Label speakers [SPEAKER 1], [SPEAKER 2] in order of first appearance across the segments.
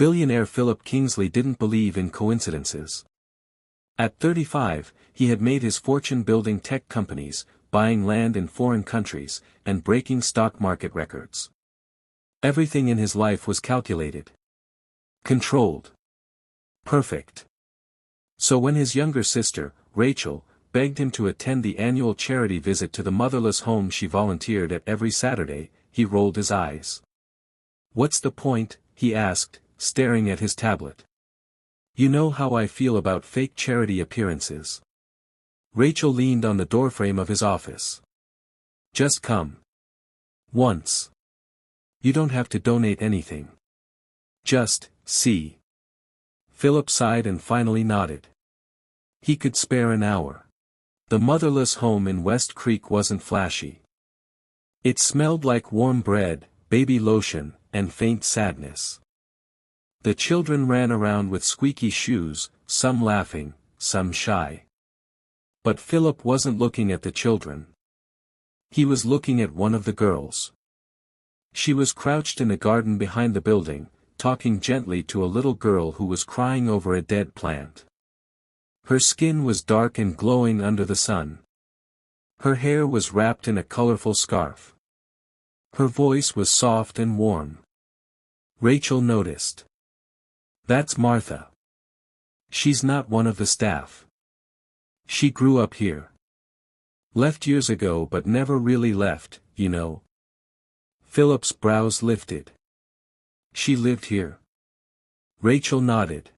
[SPEAKER 1] Billionaire Philip Kingsley didn't believe in coincidences. At 35, he had made his fortune building tech companies, buying land in foreign countries, and breaking stock market records. Everything in his life was calculated. Controlled. Perfect. So when his younger sister, Rachel, begged him to attend the annual charity visit to the motherless home she volunteered at every Saturday, he rolled his eyes. "What's the point?" he asked, staring at his tablet. "You know how I feel about fake charity appearances." Rachel leaned on the doorframe of his office. "Just come. Once. You don't have to donate anything. Just, see." Philip sighed and finally nodded. He could spare an hour. The motherless home in West Creek wasn't flashy. It smelled like warm bread, baby lotion, and faint sadness. The children ran around with squeaky shoes, some laughing, some shy. But Philip wasn't looking at the children. He was looking at one of the girls. She was crouched in a garden behind the building, talking gently to a little girl who was crying over a dead plant. Her skin was dark and glowing under the sun. Her hair was wrapped in a colorful scarf. Her voice was soft and warm. Rachel noticed. "That's Martha. She's not one of the staff. She grew up here. Left years ago but never really left, you know." Philip's brows lifted. "She lived here?" Rachel nodded.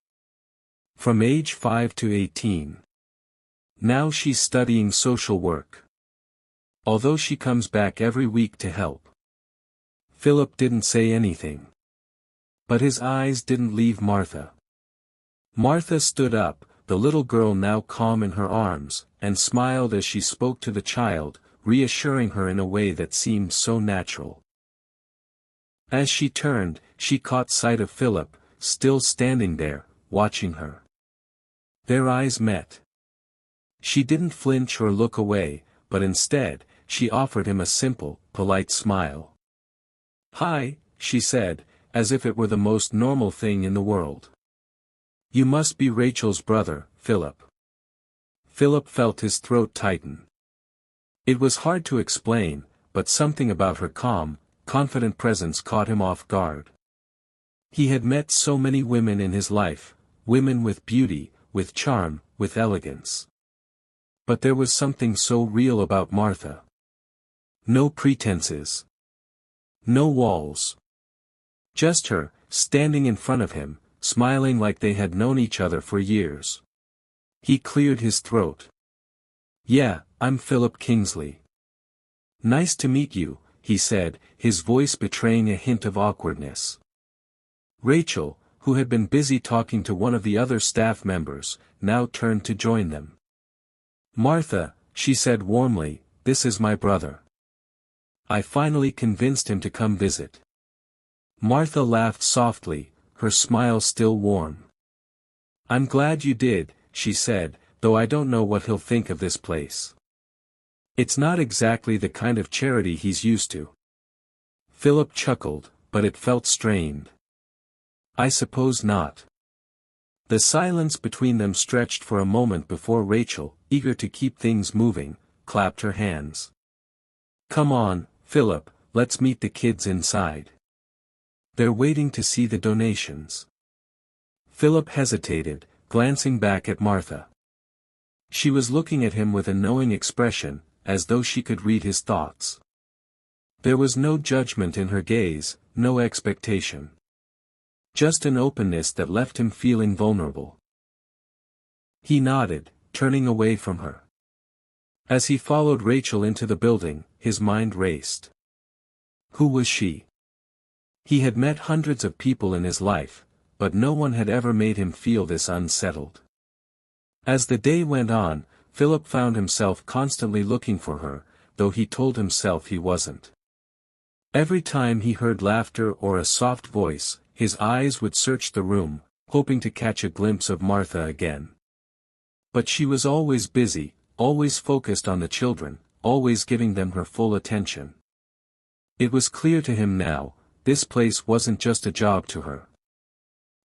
[SPEAKER 1] "From age 5 to 18. Now she's studying social work. Although she comes back every week to help." Philip didn't say anything. But his eyes didn't leave Martha. Martha stood up, the little girl now calm in her arms, and smiled as she spoke to the child, reassuring her in a way that seemed so natural. As she turned, she caught sight of Philip, still standing there, watching her. Their eyes met. She didn't flinch or look away, but instead, she offered him a simple, polite smile. "Hi," she said, as if it were the most normal thing in the world. "You must be Rachel's brother, Philip." Philip felt his throat tighten. It was hard to explain, but something about her calm, confident presence caught him off guard. He had met so many women in his life, women with beauty, with charm, with elegance. But there was something so real about Martha. No pretenses. No walls. Just her, standing in front of him, smiling like they had known each other for years. He cleared his throat. "Yeah, I'm Philip Kingsley." "Nice to meet you," he said, his voice betraying a hint of awkwardness. Rachel, who had been busy talking to one of the other staff members, now turned to join them. "Martha," she said warmly, "this is my brother. I finally convinced him to come visit." Martha laughed softly, her smile still warm. "I'm glad you did," she said, "though I don't know what he'll think of this place. It's not exactly the kind of charity he's used to." Philip chuckled, but it felt strained. "I suppose not." The silence between them stretched for a moment before Rachel, eager to keep things moving, clapped her hands. "Come on, Philip, let's meet the kids inside. They're waiting to see the donations." Philip hesitated, glancing back at Martha. She was looking at him with a knowing expression, as though she could read his thoughts. There was no judgment in her gaze, no expectation. Just an openness that left him feeling vulnerable. He nodded, turning away from her. As he followed Rachel into the building, his mind raced. Who was she? He had met hundreds of people in his life, but no one had ever made him feel this unsettled. As the day went on, Philip found himself constantly looking for her, though he told himself he wasn't. Every time he heard laughter or a soft voice, his eyes would search the room, hoping to catch a glimpse of Martha again. But she was always busy, always focused on the children, always giving them her full attention. It was clear to him now, this place wasn't just a job to her.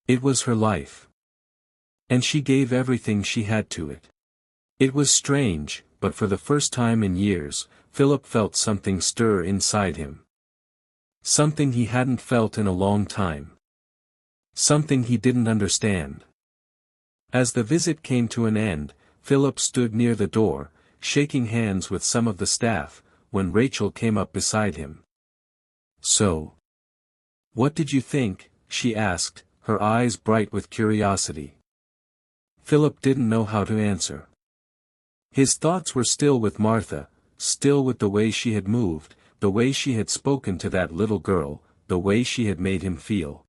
[SPEAKER 1] It was her life. And she gave everything she had to it. It was strange, but for the first time in years, Philip felt something stir inside him. Something he hadn't felt in a long time. Something he didn't understand. As the visit came to an end, Philip stood near the door, shaking hands with some of the staff, when Rachel came up beside him. "So, what did you think?" she asked, her eyes bright with curiosity. Philip didn't know how to answer. His thoughts were still with Martha, still with the way she had moved, the way she had spoken to that little girl, the way she had made him feel.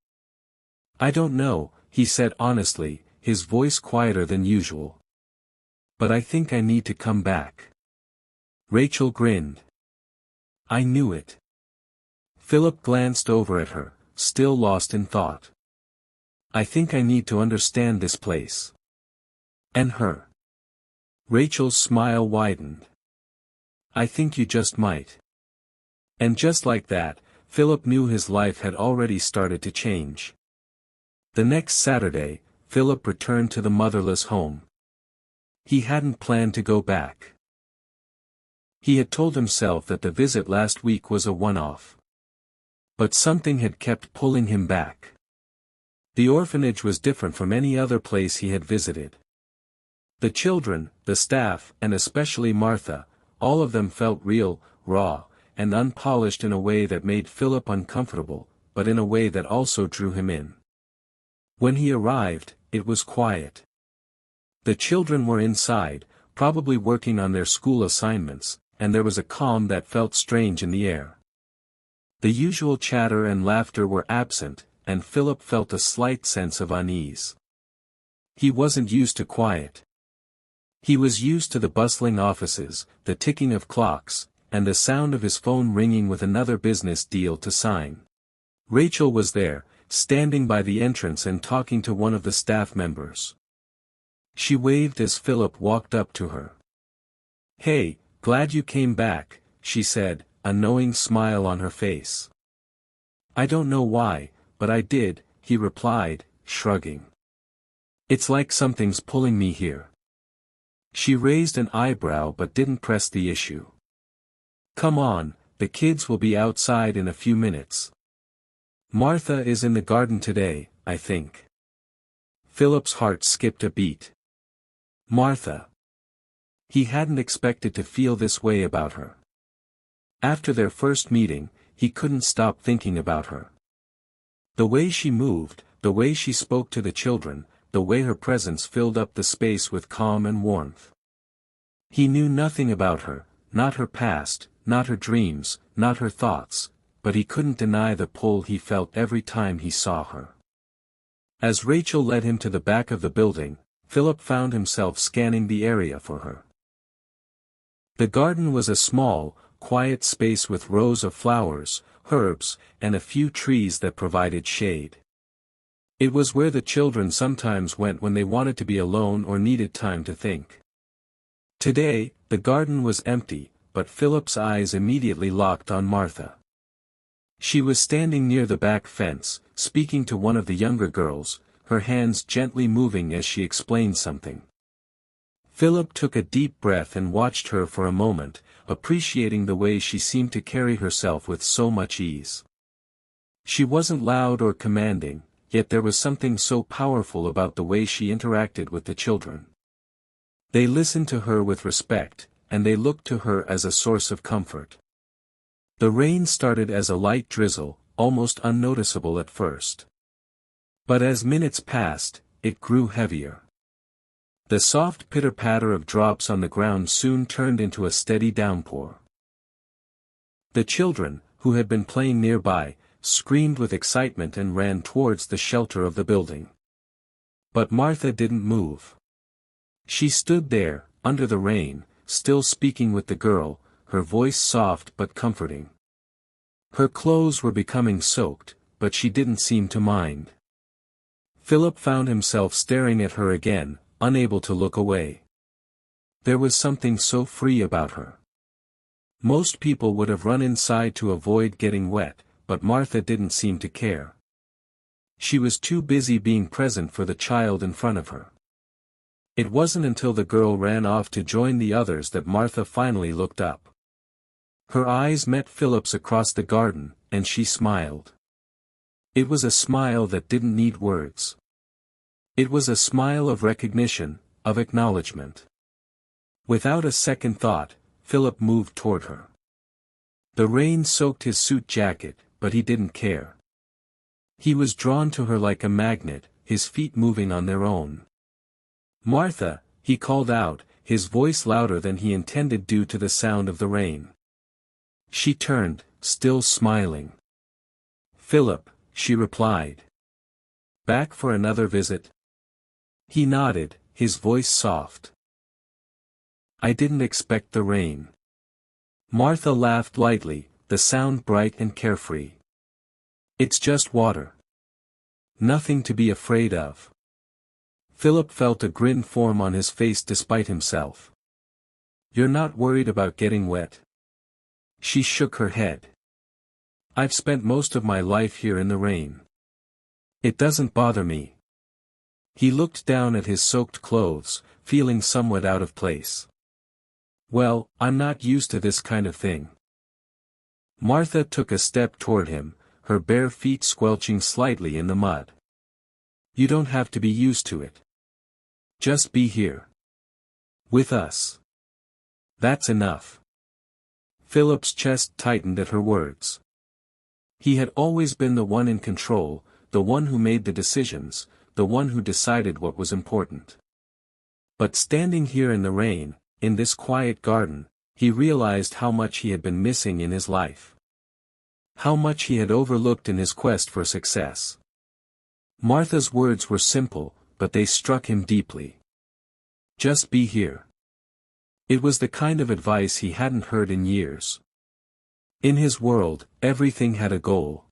[SPEAKER 1] "I don't know," he said honestly, his voice quieter than usual. "But I think I need to come back." Rachel grinned. "I knew it." Philip glanced over at her, still lost in thought. "I think I need to understand this place. And her." Rachel's smile widened. "I think you just might." And just like that, Philip knew his life had already started to change. The next Saturday, Philip returned to the motherless home. He hadn't planned to go back. He had told himself that the visit last week was a one-off. But something had kept pulling him back. The orphanage was different from any other place he had visited. The children, the staff, and especially Martha, all of them felt real, raw, and unpolished in a way that made Philip uncomfortable, but in a way that also drew him in. When he arrived, it was quiet. The children were inside, probably working on their school assignments, and there was a calm that felt strange in the air. The usual chatter and laughter were absent, and Philip felt a slight sense of unease. He wasn't used to quiet. He was used to the bustling offices, the ticking of clocks, and the sound of his phone ringing with another business deal to sign. Rachel was there, standing by the entrance and talking to one of the staff members. She waved as Philip walked up to her. "Hey, glad you came back," she said, a knowing smile on her face. "I don't know why, but I did," he replied, shrugging. "It's like something's pulling me here." She raised an eyebrow but didn't press the issue. "Come on, the kids will be outside in a few minutes. Martha is in the garden today, I think." Philip's heart skipped a beat. Martha. He hadn't expected to feel this way about her. After their first meeting, he couldn't stop thinking about her. The way she moved, the way she spoke to the children, the way her presence filled up the space with calm and warmth. He knew nothing about her, not her past, not her dreams, not her thoughts, but he couldn't deny the pull he felt every time he saw her. As Rachel led him to the back of the building, Philip found himself scanning the area for her. The garden was a small, quiet space with rows of flowers, herbs, and a few trees that provided shade. It was where the children sometimes went when they wanted to be alone or needed time to think. Today, the garden was empty, but Philip's eyes immediately locked on Martha. She was standing near the back fence, speaking to one of the younger girls, her hands gently moving as she explained something. Philip took a deep breath and watched her for a moment, appreciating the way she seemed to carry herself with so much ease. She wasn't loud or commanding, yet there was something so powerful about the way she interacted with the children. They listened to her with respect, and they looked to her as a source of comfort. The rain started as a light drizzle, almost unnoticeable at first. But as minutes passed, it grew heavier. The soft pitter-patter of drops on the ground soon turned into a steady downpour. The children, who had been playing nearby, screamed with excitement and ran towards the shelter of the building. But Martha didn't move. She stood there, under the rain, still speaking with the girl, her voice soft but comforting. Her clothes were becoming soaked, but she didn't seem to mind. Philip found himself staring at her again, unable to look away. There was something so free about her. Most people would have run inside to avoid getting wet, but Martha didn't seem to care. She was too busy being present for the child in front of her. It wasn't until the girl ran off to join the others that Martha finally looked up. Her eyes met Philip's across the garden, and she smiled. It was a smile that didn't need words. It was a smile of recognition, of acknowledgement. Without a second thought, Philip moved toward her. The rain soaked his suit jacket, but he didn't care. He was drawn to her like a magnet, his feet moving on their own. "Martha," he called out, his voice louder than he intended due to the sound of the rain. She turned, still smiling. "Philip," she replied. "Back for another visit?" He nodded, his voice soft. "I didn't expect the rain." Martha laughed lightly, the sound bright and carefree. "It's just water. Nothing to be afraid of." Philip felt a grin form on his face despite himself. "You're not worried about getting wet?" She shook her head. "I've spent most of my life here in the rain. It doesn't bother me." He looked down at his soaked clothes, feeling somewhat out of place. "Well, I'm not used to this kind of thing." Martha took a step toward him, her bare feet squelching slightly in the mud. "You don't have to be used to it. Just be here. With us. That's enough." Philip's chest tightened at her words. He had always been the one in control, the one who made the decisions, the one who decided what was important. But standing here in the rain, in this quiet garden, he realized how much he had been missing in his life. How much he had overlooked in his quest for success. Martha's words were simple, but they struck him deeply. Just be here. It was the kind of advice he hadn't heard in years. In his world, everything had a goal.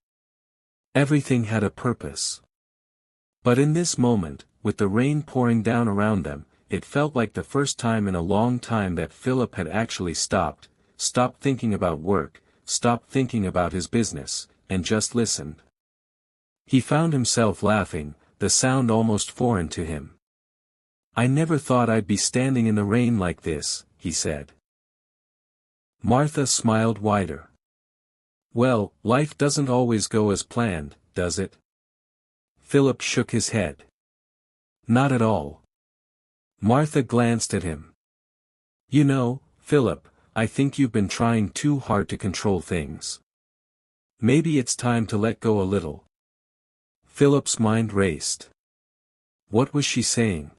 [SPEAKER 1] Everything had a purpose. But in this moment, with the rain pouring down around them, it felt like the first time in a long time that Philip had actually stopped thinking about work, stopped thinking about his business, and just listened. He found himself laughing, the sound almost foreign to him. "I never thought I'd be standing in the rain like this," he said. Martha smiled wider. "Well, life doesn't always go as planned, does it?" Philip shook his head. "Not at all." Martha glanced at him. "You know, Philip, I think you've been trying too hard to control things. Maybe it's time to let go a little." Philip's mind raced. What was she saying?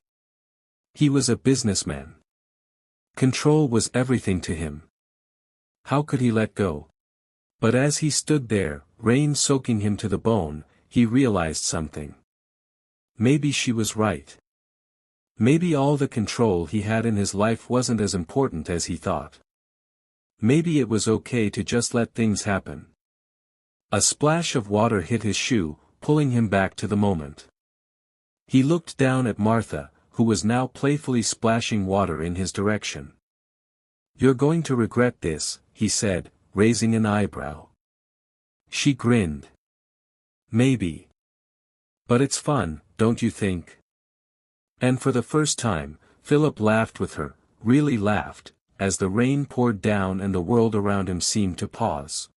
[SPEAKER 1] He was a businessman. Control was everything to him. How could he let go? But as he stood there, rain soaking him to the bone, he realized something. Maybe she was right. Maybe all the control he had in his life wasn't as important as he thought. Maybe it was okay to just let things happen. A splash of water hit his shoe, pulling him back to the moment. He looked down at Martha, who was now playfully splashing water in his direction. "You're going to regret this," he said, raising an eyebrow. She grinned. "Maybe. But it's fun, don't you think?" And for the first time, Philip laughed with her, really laughed, as the rain poured down and the world around him seemed to pause.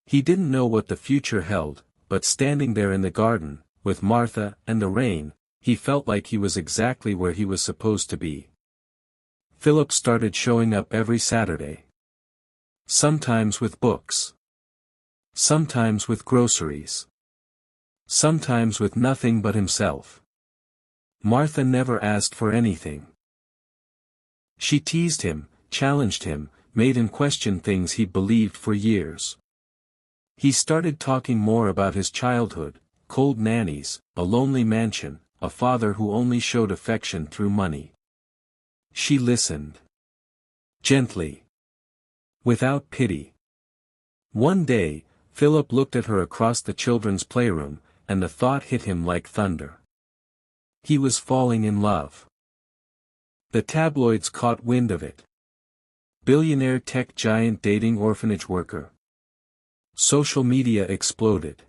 [SPEAKER 1] He didn't know what the future held, but standing there in the garden, with Martha and the rain, he felt like he was exactly where he was supposed to be. Philip started showing up every Saturday. Sometimes with books. Sometimes with groceries. Sometimes with nothing but himself. Martha never asked for anything. She teased him, challenged him, made him question things he'd believed for years. He started talking more about his childhood, cold nannies, a lonely mansion, a father who only showed affection through money. She listened. Gently. Without pity. One day, Philip looked at her across the children's playroom, and the thought hit him like thunder. He was falling in love. The tabloids caught wind of it. Billionaire tech giant dating orphanage worker. Social media exploded.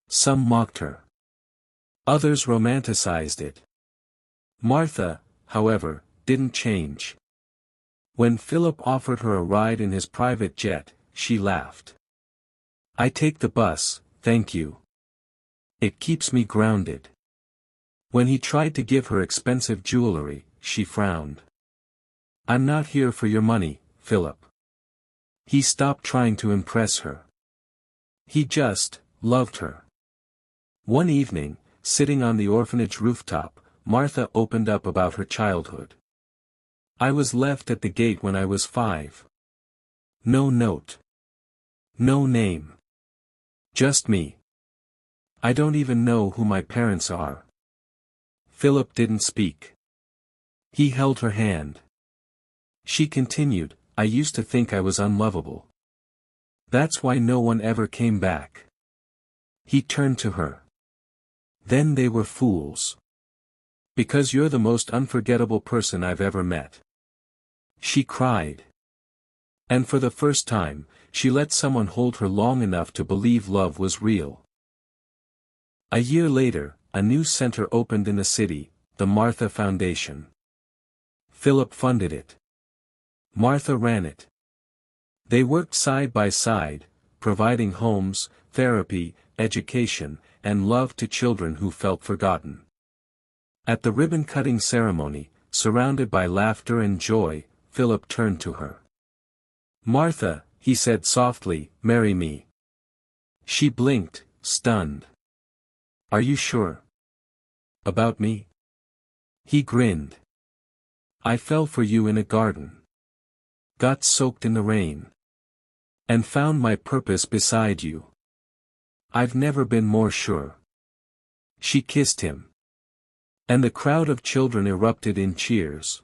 [SPEAKER 1] Some mocked her. Others romanticized it. Martha, however, didn't change. When Philip offered her a ride in his private jet, she laughed. "I take the bus, thank you. It keeps me grounded." When he tried to give her expensive jewelry, she frowned. "I'm not here for your money, Philip." He stopped trying to impress her. He just loved her. One evening, sitting on the orphanage rooftop, Martha opened up about her childhood. "I was left at the gate when I was 5. No note. No name. Just me. I don't even know who my parents are." Philip didn't speak. He held her hand. She continued, "I used to think I was unlovable. That's why no one ever came back." He turned to her. "Then they were fools. Because you're the most unforgettable person I've ever met." She cried. And for the first time, she let someone hold her long enough to believe love was real. A year later, a new center opened in the city, the Martha Foundation. Philip funded it. Martha ran it. They worked side by side, providing homes, therapy, education, and love to children who felt forgotten. At the ribbon-cutting ceremony, surrounded by laughter and joy, Philip turned to her. "Martha," he said softly, "marry me." She blinked, stunned. "Are you sure? About me?" He grinned. "I fell for you in a garden. Got soaked in the rain. And found my purpose beside you. I've never been more sure." She kissed him. And the crowd of children erupted in cheers.